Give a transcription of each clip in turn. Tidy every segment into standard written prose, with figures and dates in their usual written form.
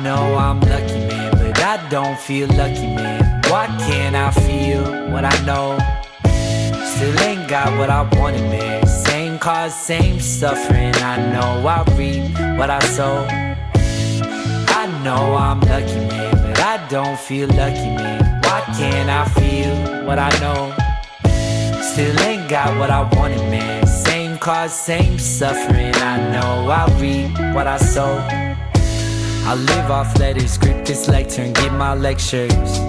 know I'm lucky, man, but I don't feel lucky, man. Why can't I feel what I know? Still ain't got what I wanted, man. Same cause, same suffering. I know I reap what I sow. I know I'm lucky, man, but I don't feel lucky, man. Why can't I feel what I know? Still ain't got what I wanted, man. Same cause, same suffering. I know I reap what I sow. I live off letters, grip this lectern, and get my lectures.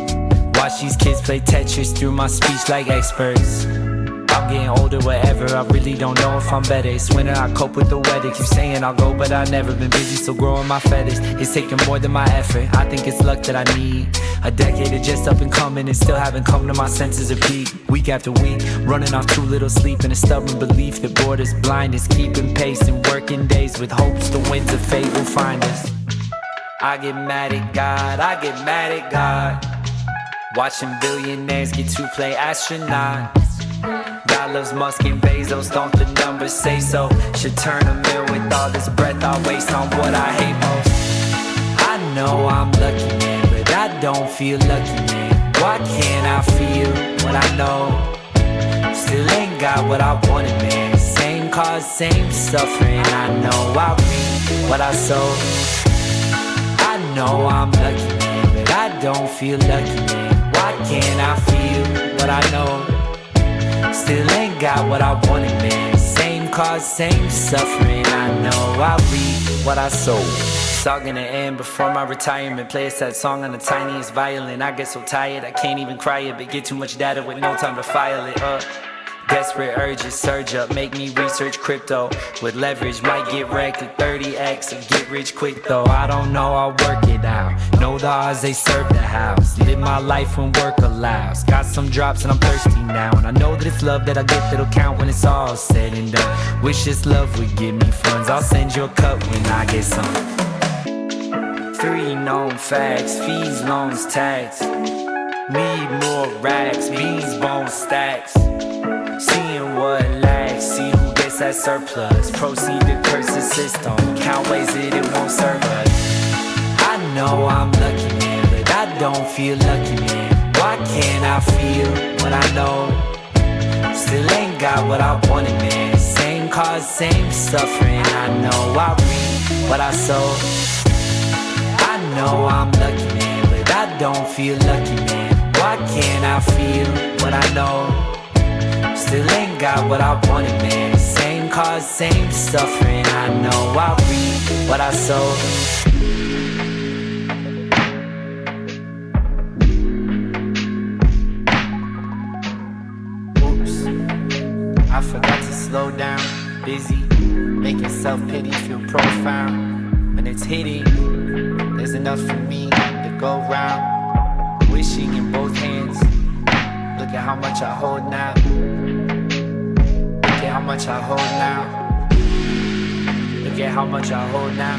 Watch these kids play Tetris through my speech like experts. I'm getting older, whatever, I really don't know if I'm better. It's winter, I cope with the weather. Keep saying I'll go, but I've never been busy, so growing my feathers. It's taking more than my effort, I think it's luck that I need. A decade of just up and coming and still haven't come to my senses of peak. Week after week, running off too little sleep and a stubborn belief that borders blindness. Keeping pace and working days with hopes the winds of fate will find us. I get mad at God, I get mad at God. Watching billionaires get to play astronauts. God loves Musk and Bezos, don't the numbers say so? Should turn a mill with all this breath I waste on what I hate most. I know I'm lucky, man, but I don't feel lucky, man. Why can't I feel what I know? Still ain't got what I wanted, man. Same cause, same suffering. I know I reap what I sow. I know I'm lucky, man, but I don't feel lucky, man. Why can't I feel what I know? Still ain't got what I wanted, man. Same cause, same suffering. I know I reap what I sow. It's all gonna end before my retirement. Play a sad song on the tiniest violin. I get so tired, I can't even cry it, but get too much data with no time to file it up. Desperate urges surge up, make me research crypto. With leverage, might get wrecked at 30x and get rich quick though. I don't know, I'll work it out. Know the odds, they serve the house. Live my life when work allows. Got some drops and I'm thirsty now. And I know that it's love that I get that'll count when it's all said and done. Wish this love would give me funds. I'll send you a cup when I get some. 3 known facts, fees, loans, tax. Need more racks, beans, bones, stacks. Seeing what lags, see who gets that surplus. Proceed to curse the system, count ways that it won't serve us. I know I'm lucky, man, but I don't feel lucky, man. Why can't I feel what I know? Still ain't got what I wanted, man. Same cause, same suffering. I know I reap what I sow. I know I'm lucky, man, but I don't feel lucky, man. Why can't I feel what I know? Still ain't got what I wanted, man. Same cause, same suffering. I know I reap what I sow. Oops, I forgot to slow down. Busy, making self-pity feel profound. When it's hitting, there's enough for me to go round. Wishing in both hands. Look at how much I hold now. Look at how much I hold now. Look at how much I hold now.